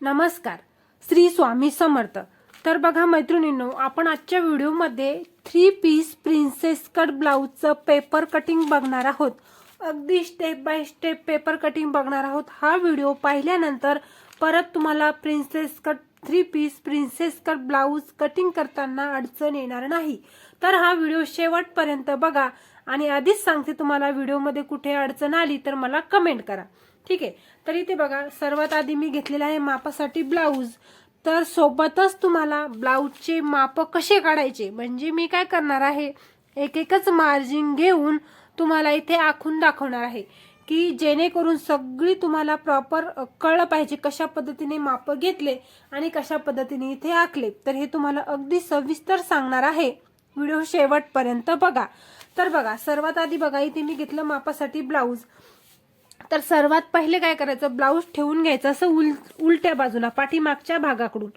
नमस्कार. श्री स्वामी समर्थ. तर बघा मैत्रिणींनो, आपण आजच्या व्हिडिओमध्ये 3 पीस प्रिन्सेस कट ब्लाउजचं पेपर कटिंग बघणार आहोत. अगदी step by step paper cutting बघणार आहोत. हा व्हिडिओ पाहिल्यानंतर परत तुम्हाला princess cut 3 piece princess cut blouse cutting करताना अडचण येणार नाही. तर हा व्हिडिओ शेवटपर्यंत बघा. आणि आधीच सांगते, तुम्हाला व्हिडिओमध्ये कुठे अडचण आली तर मला कमेंट करा. ठीक आहे. तर इथे बघा, सर्वात आधी मी घेतलेला आहे मापासाठी ब्लाउज. तर सोबतच तुम्हाला ब्लाउजचे माप कसे काढायचे, म्हणजे मी काय करणार आहे, एक एकच मार्जिन घेऊन तुम्हाला इथे आखून दाखवणार आहे, की जेणेकरून सगळी तुम्हाला प्रॉपर कळलं पाहिजे कशा पद्धतीने माप घेतले आणि कशा पद्धतीने इथे आखले. तर हे तुम्हाला अगदी सविस्तर सांगणार आहे. व्हिडिओ शेवटपर्यंत बघा. तर बघा, सर्वात आधी बघा, इथे मी घेतलं मापासाठी ब्लाउज. तर सर्वात पहिले काय करायचं, ब्लाउज ठेवून घ्यायचं असं उलट्या बाजूला पाठीमागच्या भागाकडून.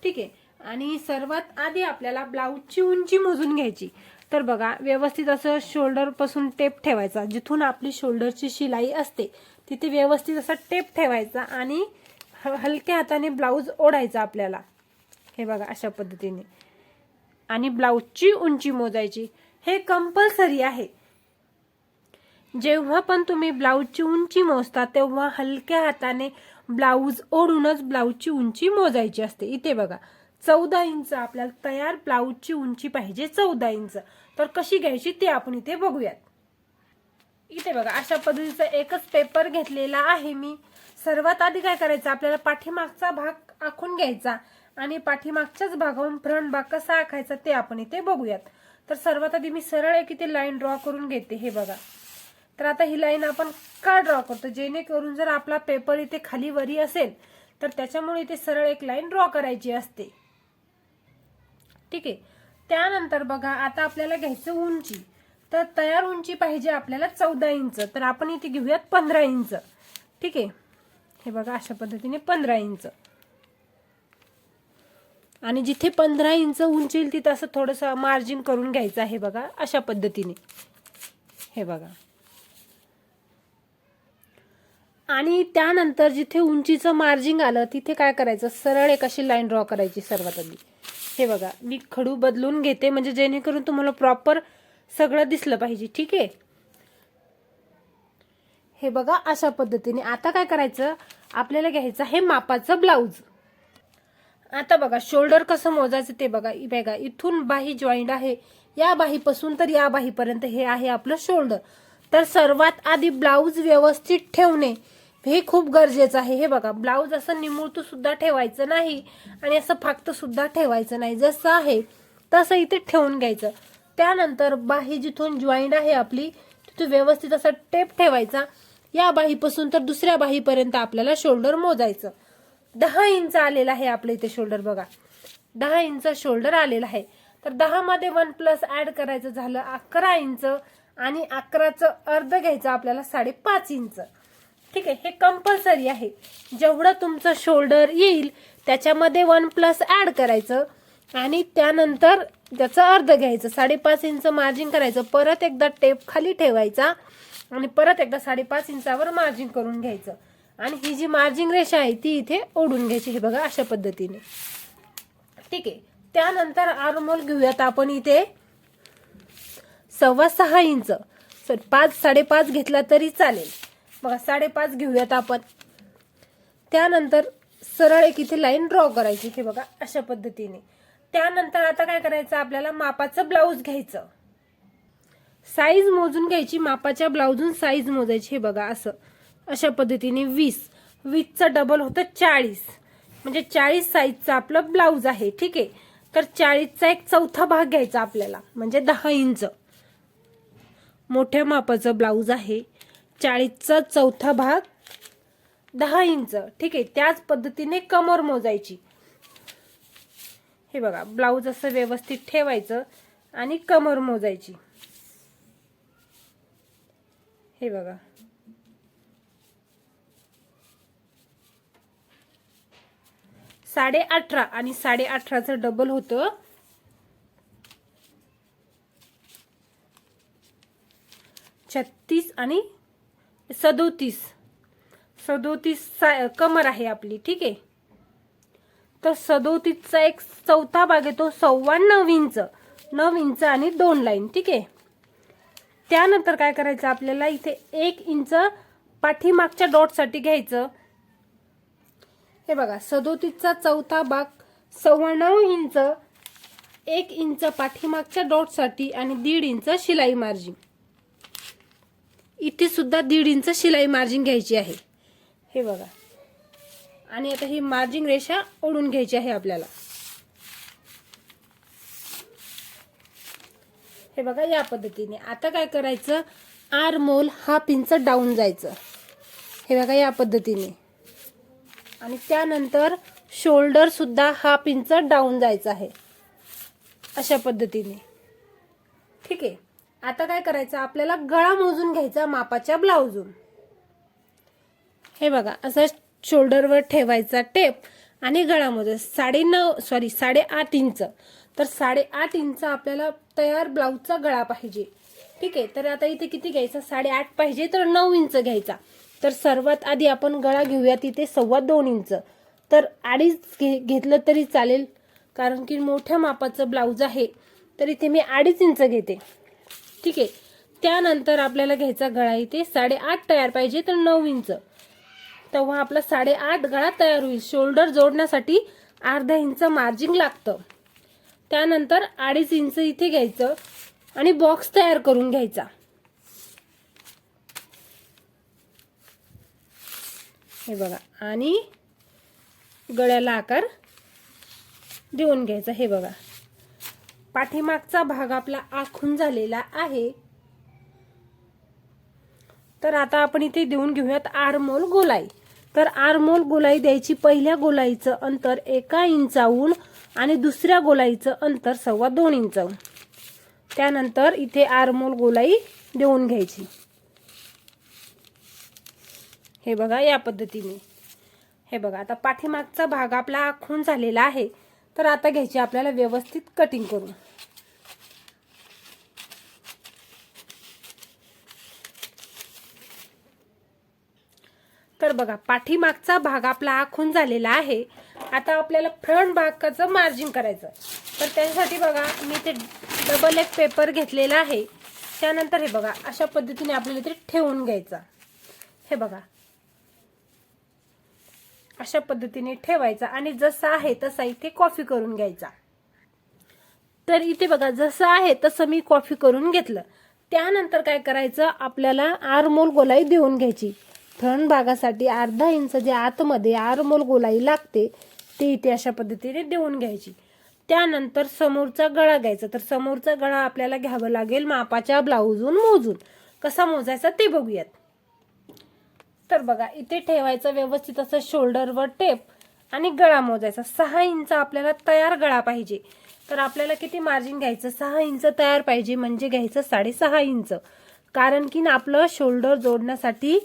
ठीक आहे. आणि सर्वात आधी आपल्याला ब्लाउजची उंची मोजून घ्यायची. तर बघा, व्यवस्थित असं शोल्डर पासून टेप ठेवायचा, जिथून आपली शोल्डरची शिलाई असते तिथे व्यवस्थित असा टेप ठेवायचा आणि हलक्या हाताने ब्लाउज ओढायचा आपल्याला. हे बघा, अशा पद्धतीने. आणि ब्लाउजची उंची मोजायची. हे कंपल्सरी आहे. जेव्हा पण तुम्ही ब्लाउजची उंची मोजता तेव्हा हलक्या हाताने ब्लाउज ओढूनच ब्लाउजची उंची मोजायची असते. इथे बघा, 14 इंच आपल्याला तयार ब्लाउजची उंची पाहिजे, 14 इंच. तर कशी घ्यायची ते आपण इथे बघूयात. इथे बघा, अशा पद्धतीचा एकच पेपर घेतलेला आहे मी. सर्वात आधी काय करायचं, आपल्याला पाठीमागचा भाग आखून घ्यायचा आणि पाठीमागच्याच भागावरून फ्रंट भाग कसा आखायचा ते आपण इथे बघूयात. तर सर्वात आधी मी सरळ एक इथे लाईन ड्रॉ करून घेते. हे बघा. तर आता ही लाईन आपण का ड्रॉ करतो, जेणेकरून जर आपला पेपर इथे खाली वरी असेल तर त्याच्यामुळे इथे सरळ एक लाईन ड्रॉ करायची असते. ठीक आहे. त्यानंतर बघा, आता आपल्याला घ्यायचं उंची. तर तयार उंची पाहिजे आपल्याला 14 इंच. तर आपण इथे घेऊयात 15 इंच. ठीक आहे. हे बघा, अशा पद्धतीने 15 इंच. आणि जिथे 15 इंच उंची येईल तिथं असं थोडंसं मार्जिन करून घ्यायचं आहे. बघा, अशा पद्धतीने. हे बघा. आणि त्यानंतर जिथे उंचीचं मार्जिन आलं तिथे काय करायचं, सरळ एक अशी लाईन ड्रॉ करायची सर्वात आधी. हे बघा, मी खडू बदलून घेते म्हणजे जेणेकरून तुम्हाला प्रॉपर सगळं दिसलं पाहिजे. ठीक आहे. हे बघा, अशा पद्धतीने. आता काय करायचं, आपल्याला घ्यायचं हे मापाचं ब्लाउज. आता बघा, शोल्डर कसं मोजायचं ते बघा. बघा, इथून बाही जॉईंट आहे, या बाहीपासून तर या बाहीपर्यंत हे आहे आपलं शोल्डर. तर सर्वात आधी ब्लाउज व्यवस्थित ठेवणे हे खूप गरजेचं आहे. हे बघा, ब्लाउज असं निमुळतो सुद्धा ठेवायचं नाही आणि असं फाकत सुद्धा ठेवायचं नाही. जसं आहे तसं इथे ठेवून घ्यायचं. त्यानंतर बाही जिथून जॉईंट आहे आपली तिथे व्यवस्थित असा टेप ठेवायचा. या बाहीपासून तर दुसऱ्या बाहीपर्यंत आपल्याला शोल्डर मोजायचं. 10 इंच आलेला आहे आपल्या इथे शोल्डर. बघा, 10 इंच शोल्डर आलेला आहे. तर 10 मध्ये 1+ ऍड करायचं, झालं 11 इंच. आणि 11चं अर्ध घ्यायचं आपल्याला 5.5 इंच. ठीक आहे. हे कंपल्सरी आहे. जेवढं तुमचं शोल्डर येईल त्याच्यामध्ये 1+ ऍड करायचं आणि त्यानंतर त्याचं अर्ध घ्यायचं, 5.5 इंच मार्जिन करायचं. परत एकदा टेप खाली ठेवायचा आणि परत एकदा 5.5 इंचावर मार्जिन करून घ्यायचं. आणि ही जी मार्जिन रेषा आहे ती इथे ओढून घ्यायची. हे बघा, अशा पद्धतीने. ठीक आहे. त्यानंतर आर्महोल घेऊयात आपण इथे 6.25 इंच. 5.5 घेतला तरी चालेल. बघा, 5.5 घेऊयात आपण. त्यानंतर सरळ एक इथे लाईन ड्रॉ करायची. हे बघा, अशा पद्धतीने. त्यानंतर आता काय करायचं, आपल्याला मापाचं ब्लाउज घ्यायचं. साईज मोजून घ्यायची, मापाच्या ब्लाउजून साईज मोजायची. हे बघा, असं अशा पद्धतीने 20चा डबल होतं 40. म्हणजे 40 साईजचा आपलं ब्लाउज आहे. ठीक आहे. तर 40चा 1/4 भाग घ्यायचा आपल्याला, म्हणजे 10 इंच. मोठ्या मापाचं ब्लाउज आहे. 40चा 1/4 भाग 10 इंच. ठीक आहे. त्याच पद्धतीने कमर मोजायची. हे बघा, ब्लाउज असं व्यवस्थित ठेवायचं आणि कमर मोजायची. हे बघा, 18.5 आणि 18.5चं डबल होतं 36 आणि 37. 37 कमर आहे आपली. ठीक आहे. तर 37चा एक चौथा भाग येतो 9.25 इंच, 9 इंच आणि 2 लाईन. ठीक आहे. त्यानंतर काय करायचं आपल्याला, इथे 1 इंच पाठीमागच्या डॉटसाठी घ्यायचं. हे बघा 37चा चौथा भाग 9.25 इंच, 1 इंच पाठीमागच्या डॉटसाठी आणि 1.5 इंच शिलाई मार्जिन. इथे सुद्धा 1.5 इंच शिलाई मार्जिन घ्यायची आहे. हे बघा. आणि आता ही मार्जिन रेषा ओढून घ्यायची आहे आपल्याला. हे बघा या पद्धतीने. आता काय करायचं, आर्महोल 1/2 इंच डाऊन जायचं. हे बघा या पद्धतीने. आणि त्यानंतर शोल्डर सुद्धा 1/2 इंच डाऊन जायचं आहे अशा पद्धतीने. ठीक आहे. आता काय करायचं आपल्याला, गळा मोजून घ्यायचा मापाच्या ब्लाऊजून. हे बघा असं शोल्डरवर ठेवायचा टेप आणि गळा मोजायचा 8.5 इंच. तर 8.5 इंच आपल्याला तयार ब्लाऊजचा गळा पाहिजे. ठीक आहे. तर आता इथे किती घ्यायचा, 8.5 पाहिजे तर 9 इंच घ्यायचा. तर सर्वात आधी आपण गळा घेऊया तिथे 2.25 इंच. तर 2.5 घेतलं तरी चालेल, कारण की मोठ्या मापाचं ब्लाऊज आहे. तर इथे मी 2.5 इंच घेते. ठीक आहे. त्यानंतर आपल्याला घ्यायचा गळा इथे 8.5 तयार पाहिजे तर 9 इंच. तेव्हा आपला 8.5 गळा तयार होईल. शोल्डर जोडण्यासाठी अर्धा इंच मार्जिन लागतं. त्यानंतर 2.5 इंच इथे घ्यायचं आणि बॉक्स तयार करून घ्यायचा. हे बघा. आणि गळ्याला आकार देऊन घ्यायचा. हे बघा पाठीमागचा भाग आपला आखून झालेला आहे. तर आता आपण इथे देऊन घेऊयात आर्महोल गोलाई. तर आर्महोल गोलाई द्यायची. पहिल्या गोलाईचं अंतर 1 इंचाहून आणि दुसऱ्या गोलाईचं अंतर 2.25 इंचाहून. त्यानंतर इथे आर्महोल गोलाई देऊन घ्यायची. हे बघा या पद्धतीने. हे बघा आता पाठीमागचा भाग आपला आखून झालेला आहे. तर आता घ्यायची आपल्याला व्यवस्थित कटिंग करून. तर बघा पाठीमागचा भाग आपला आखून झालेला आहे. आता आपल्याला फ्रंट भागाचं मार्जिन करायचं. तर त्यासाठी बघा मी ते डबल एक पेपर घेतलेला आहे. त्यानंतर हे बघा अशा पद्धतीने आपल्याला इथे ठेवून घ्यायचा. हे बघा अशा पद्धतीने ठेवायचा आणि जसा आहे तसा इथे कॉपी करून घ्यायचा. तर इथे बघा जसं आहे तसं मी कॉपी करून घेतलं. त्यानंतर काय करायचं आपल्याला आर्महोल गोलाई देऊन घ्यायची. फ्रंट भागासाठी अर्धा इंच जे आतमध्ये आर्महोल गोलाई लागते ते इथे अशा पद्धतीने देऊन घ्यायची. त्यानंतर समोरचा गळा घ्यायचा. तर समोरचा गळा आपल्याला घ्यावा लागेल मापाच्या ब्लाऊजून मोजून. कसा मोजायचा ते बघूयात. तर बघा इथे ठेवायचं व्यवस्थित असं शोल्डरवर टेप आणि गळा मोजायचा. 6 इंच आपल्याला तयार गळा पाहिजे. तर आपल्याला किती मार्जिन घ्यायचं, 6 इंच तयार पाहिजे म्हणजे घ्यायचं 6.5 इंच. कारण की आपलं शोल्डर जोडण्यासाठी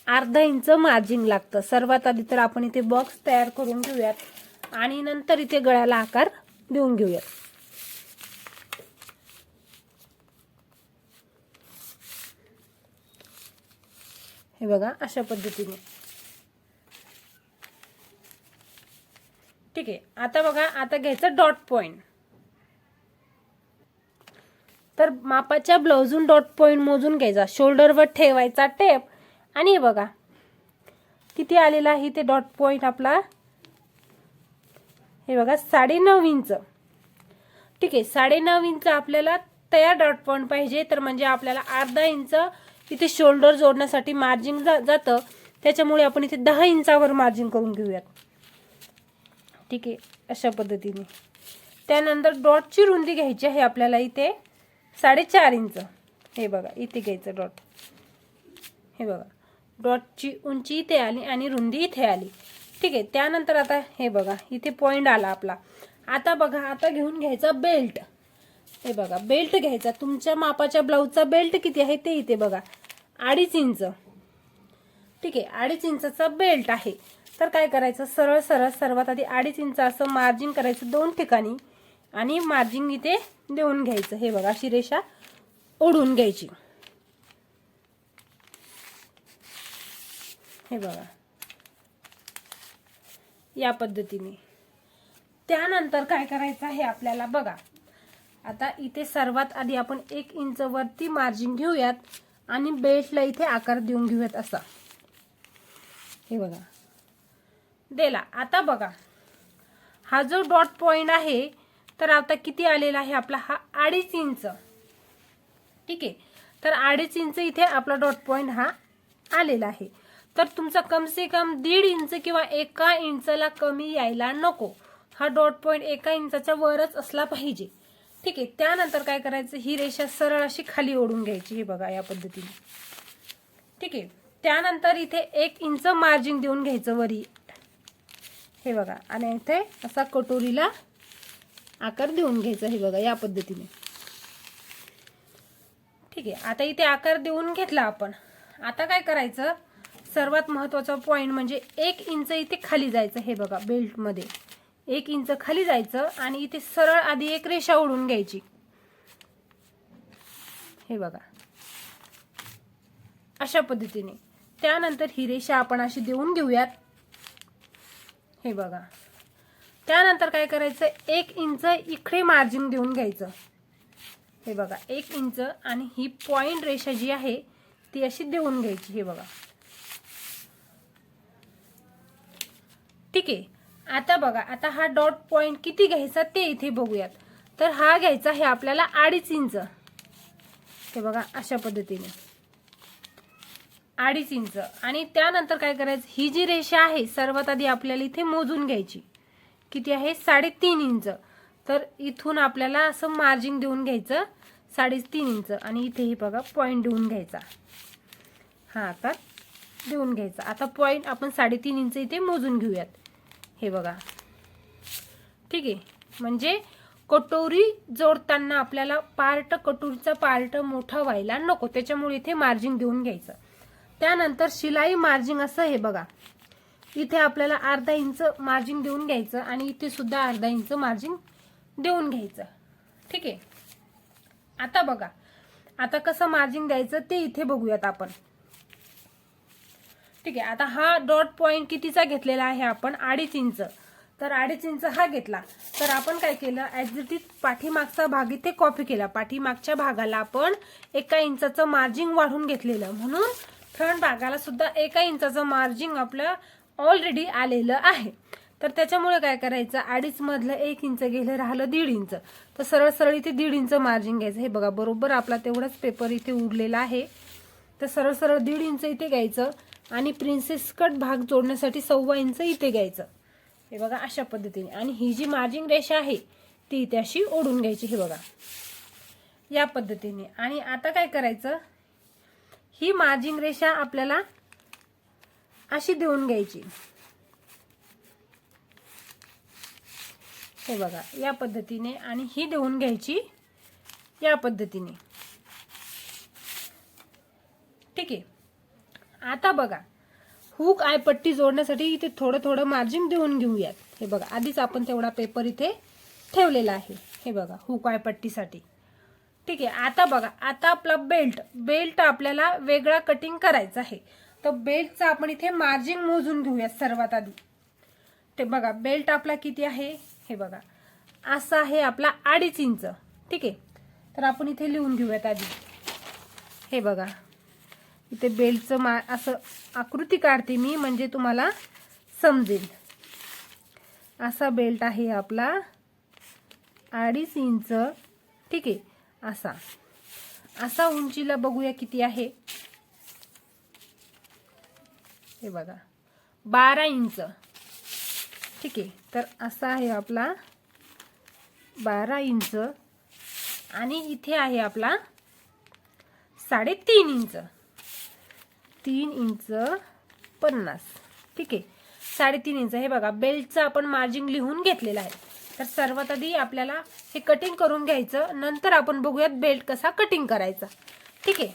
अर्धा इंच मार्जिन लागतं. सर्वात आधी तर आपण इथे बॉक्स तयार करून घेऊयात आणि नंतर इथे गळ्याला आकार देऊन घेऊयात. हे बघा अशा पद्धतीने. ठीक आहे. आता बघा आता घ्यायचं डॉट पॉइंट. तर मापाच्या ब्लाऊजून डॉट पॉइंट मोजून घ्यायचा. शोल्डरवर ठेवायचा टेप आणि हे बघा किती आलेला आहे ते डॉट पॉइंट आपला. हे बघा 9.5 इंच. ठीक आहे. 9.5 इंच आपल्याला तयार डॉट पॉइंट पाहिजे. तर म्हणजे आपल्याला अर्धा इंच इथे शोल्डर जोडण्यासाठी मार्जिन जातं. त्याच्यामुळे आपण इथे 10 इंचावर मार्जिन करून घेऊयात. ठीक आहे अशा पद्धतीने. त्यानंतर डॉटची रुंदी घ्यायची आहे आपल्याला इथे 4.5 इंच. हे बघा इथे घ्यायचं डॉट. हे बघा डॉटची उंची इथे आली आणि रुंदी इथे आली. ठीक आहे. त्यानंतर आता हे बघा इथे पॉइंट आला आपला. आता बघा आता घेऊन घ्यायचा बेल्ट. हे बघा बेल्ट घ्यायचा. तुमच्या मापाच्या ब्लाऊजचा बेल्ट किती आहे ते इथे बघा 2.5 इंच. ठीक आहे. 2.5 इंचाचा बेल्ट आहे. तर काय करायचं सरळ सरळ सर्वात आधी 2.5 इंच असं मार्जिन करायचं 2 ठिकाणी आणि मार्जिन इथे देऊन घ्यायचं. हे बघा अशी रेषा ओढून घ्यायची. हे बघा या पद्धतीने. त्यानंतर काय करायचं आहे आपल्याला बघा, आता इथे सर्वात आधी आपण 1 इंच वरती मार्जिन घेऊयात आणि बेल्टला इथे आकार देऊन घेऊयात असा. हे बघा दिला. आता बघा हा जो डॉट पॉइंट आहे तर आता किती आलेला आहे आपला, हा 2.5 इंच. ठीक आहे, तर 2.5 इंच इथे आपला डॉट पॉइंट हा आलेला आहे. तर तुमचा कम से कम 1.5 इंच किंवा 1 इंचला कमी यायला नको. हा डॉट पॉइंट 1 इंचाच्या वरच असला पाहिजे. ठीक आहे, त्यानंतर काय करायचं, ही रेषा सरळ अशी खाली ओढून घ्यायची. हे बघा या पद्धतीने. ठीक आहे, त्यानंतर इथे 1 इंच मार्जिन देऊन घ्यायचं वरी. हे बघा, आणि इथे असा कटोरीला आकार देऊन घ्यायचा. हे बघा या पद्धतीने. ठीक आहे, आता इथे आकार देऊन घेतला आपण. आता काय करायचं, सर्वात महत्वाचा पॉइंट म्हणजे 1 इंच इथे खाली जायचं. हे बघा बेल्ट मध्ये 1 इंच खाली जायचं आणि इथे सरळ आधी एक रेषा ओढून घ्यायची. हे बघा अशा पद्धतीने. त्यानंतर ही रेषा आपण अशी देऊन घेऊयात. हे बघा, त्यानंतर काय करायचं, 1 इंच इकडे मार्जिन देऊन घ्यायचं. हे बघा 1 इंच, आणि ही पॉइंट रेषा जी आहे ती अशी देऊन घ्यायची. हे बघा. ठीक आहे, आता बघा, आता हा डॉट पॉइंट किती घ्यायचा ते इथे बघूयात. तर हा घ्यायचा आहे आपल्याला 2.5 इंच. हे बघा अशा पद्धतीने 2.5 इंच. आणि त्यानंतर काय करायचं, ही जी रेषा आहे सर्वात आधी आपल्याला इथे मोजून घ्यायची. किती आहे, 3.5 इंच. तर इथून आपल्याला असं मार्जिन देऊन घ्यायचं 3.5 इंच, आणि इथे हे बघा पॉइंट देऊन घ्यायचा. हा आकार देऊन घ्यायचा. आता पॉइंट आपण 3.5 इंच इथे मोजून घेऊयात. हे बघा. ठीक आहे, म्हणजे कटोरी जोडताना आपल्याला कटोरीचा पार्ट मोठा व्हायला नको, त्याच्यामुळे इथे मार्जिन देऊन घ्यायचं. त्यानंतर शिलाई मार्जिन असं, हे बघा इथे आपल्याला 1/2 इंच मार्जिन देऊन घ्यायचं, आणि इथे सुद्धा 1/2 इंच मार्जिन देऊन घ्यायचं. ठीक आहे, आता बघा, आता कसं मार्जिन द्यायचं ते इथे बघूयात आपण. ठीक आहे, आता हा डॉट पॉइंट कितीचा घेतलेला आहे आपण, 2.5 इंच. तर 2.5 इंच हा घेतला. तर आपण काय केलं, ॲज इट इज पाठीमागचा भाग इथे कॉपी केला. पाठीमागच्या भागाला आपण 1 इंचाचं मार्जिन वाढून घेतलेलं, म्हणून फ्रंट भागाला सुद्धा 1 इंचाचं मार्जिन आपलं ऑलरेडी आलेलं आहे. तर त्याच्यामुळे काय करायचं, 2.5 मधलं 1 इंच गेलं, राहिलं 1.5 इंच. तर सरळ सरळ इथे 1.5 इंच मार्जिन घ्यायचं. हे बघा बरोबर आपला तेवढाच पेपर इथे उरलेला आहे. तर सरळ सरळ 1.5 इंच इथे घ्यायचं, आणि प्रिन्सेस कट भाग जोडण्यासाठी 1.25 इंच इथे घ्यायचं. हे बघा अशा पद्धतीने. आणि ही जी मार्जिन रेषा आहे ती इथे अशी ओढून घ्यायची. हे बघा या पद्धतीने. आणि आता काय करायचं, ही मार्जिन रेषा आपल्याला अशी देऊन घ्यायची. हे बघा या पद्धतीने, आणि ही देऊन घ्यायची या पद्धतीने. ठीक आहे, आता बघा हुक आय पट्टी जोडण्यासाठी इथे थोडं थोडं मार्जिन देऊन घेऊयात. हे बघा आधीच आपण तेवढा पेपर इथे ठेवलेला आहे. हे बघा हुक आय पट्टीसाठी. ठीक आहे, आता बघा, आता आपला बेल्ट आपल्याला वेगळा कटिंग करायचा आहे. तर बेल्टचा आपण इथे मार्जिन मोजून घेऊयात सर्वात आधी. ते बघा बेल्ट आपला किती आहे, हे बघा असा आहे आपला 2.5 इंच. ठीक आहे, तर आपण इथे लिहून घेऊयात आधी. हे बघा इथे बेल्टचं असं आकृती काढते मी, म्हणजे तुम्हाला समजेल. असा बेल्ट आहे आपला 2.5 इंच. ठीक आहे, असा उंचीला बघूया किती आहे. हे बघा 12 इंच. ठीक आहे, तर असा आहे आपला 12 इंच, आणि इथे आहे आपला 3.5 इंच. 3 इंच 50. ठीक आहे, 3.5 इंच. हे बघा बेल्टचं आपण मार्जिन लिहून घेतलेलं आहे. तर सर्वात आधी आपल्याला हे कटिंग करून घ्यायचं, नंतर आपण बघूयात बेल्ट कसा कटिंग करायचा. ठीक आहे,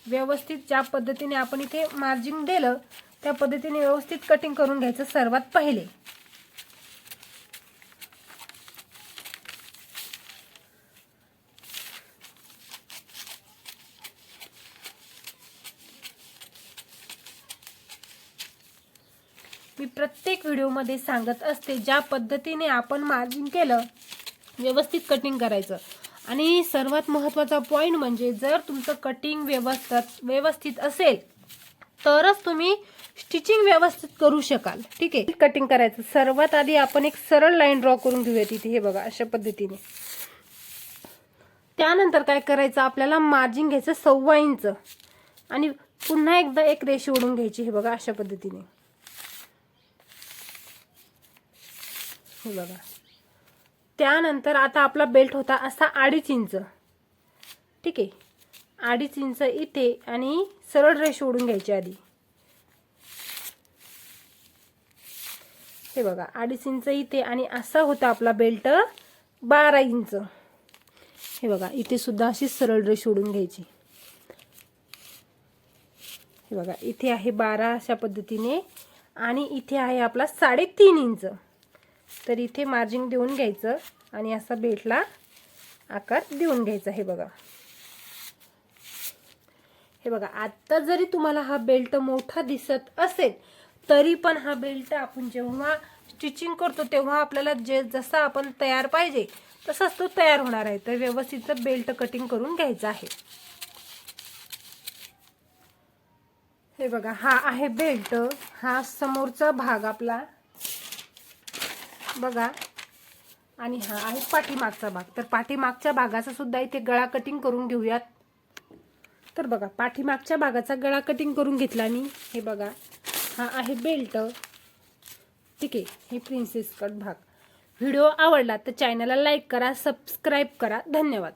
व्यवस्थित ज्या पद्धतीने आपण इथे मार्जिन दिलं त्या पद्धतीने व्यवस्थित कटिंग करून घ्यायचं सर्वात पहिले. मी प्रत्येक व्हिडिओमध्ये सांगत असते, ज्या पद्धतीने आपण मार्जिन केलं व्यवस्थित कटिंग करायचं. आणि सर्वात महत्त्वाचा पॉईंट म्हणजे जर तुमचं कटिंग व्यवस्थित असेल तरच तुम्ही स्टिचिंग व्यवस्थित करू शकाल. ठीक आहे, कटिंग करायचं. सर्वात आधी आपण एक सरळ लाईन ड्रॉ करून घेऊया तिथे. हे बघा अशा पद्धतीने. त्यानंतर काय करायचं, आपल्याला मार्जिन घ्यायचं 1.25 इंच आणि पुन्हा एकदा एक रेष ओढून घ्यायची. हे बघा अशा पद्धतीने. हे बघा. त्यानंतर आता आपला बेल्ट होता असा 2.5 इंच. ठीक आहे, 2.5 इंच इथे आणि सरळ रेष ओढून घ्यायची आधी. हे बघा 2.5 इंच इथे आणि असा होता आपला बेल्ट 12 इंच. हे बघा इथे सुद्धा अशी सरळ रेष ओढून घ्यायची. हे बघा इथे आहे 12 अशा पद्धतीने आणि इथे आहे आपला 3.5 इंच. तर इथे मार्जिन देऊन घ्यायचं आणि असा बेल्टला आकार देऊन घ्यायचा. हे बघा. हे बघा आता जरी तुम्हाला हा बेल्ट मोठा दिसत असेल तरी पण हा बेल्ट आपण जेव्हा स्टिचिंग करतो तेव्हा आपल्याला जसा आपण तयार पाहिजे तसाच तो तयार होणार आहे. तर व्यवस्थित बेल्ट कटिंग करून घ्यायचा आहे. हे बघा हा आहे बेल्ट. हा समोरचा भाग आपला बघा आणि हा आहे पाठीमागचा भाग. तर पाठीमागच्या भागाचा सुद्धा इथे गळा कटिंग करून घेऊयात. तर बघा पाठीमागच्या भागाचा गळा कटिंग करून घेतला आणि हे बघा हा आहे बेल्ट. ठीक आहे, हे प्रिन्सेस कट भाग. व्हिडिओ आवडला तर चॅनलला लाईक करा, सबस्क्राईब करा. धन्यवाद.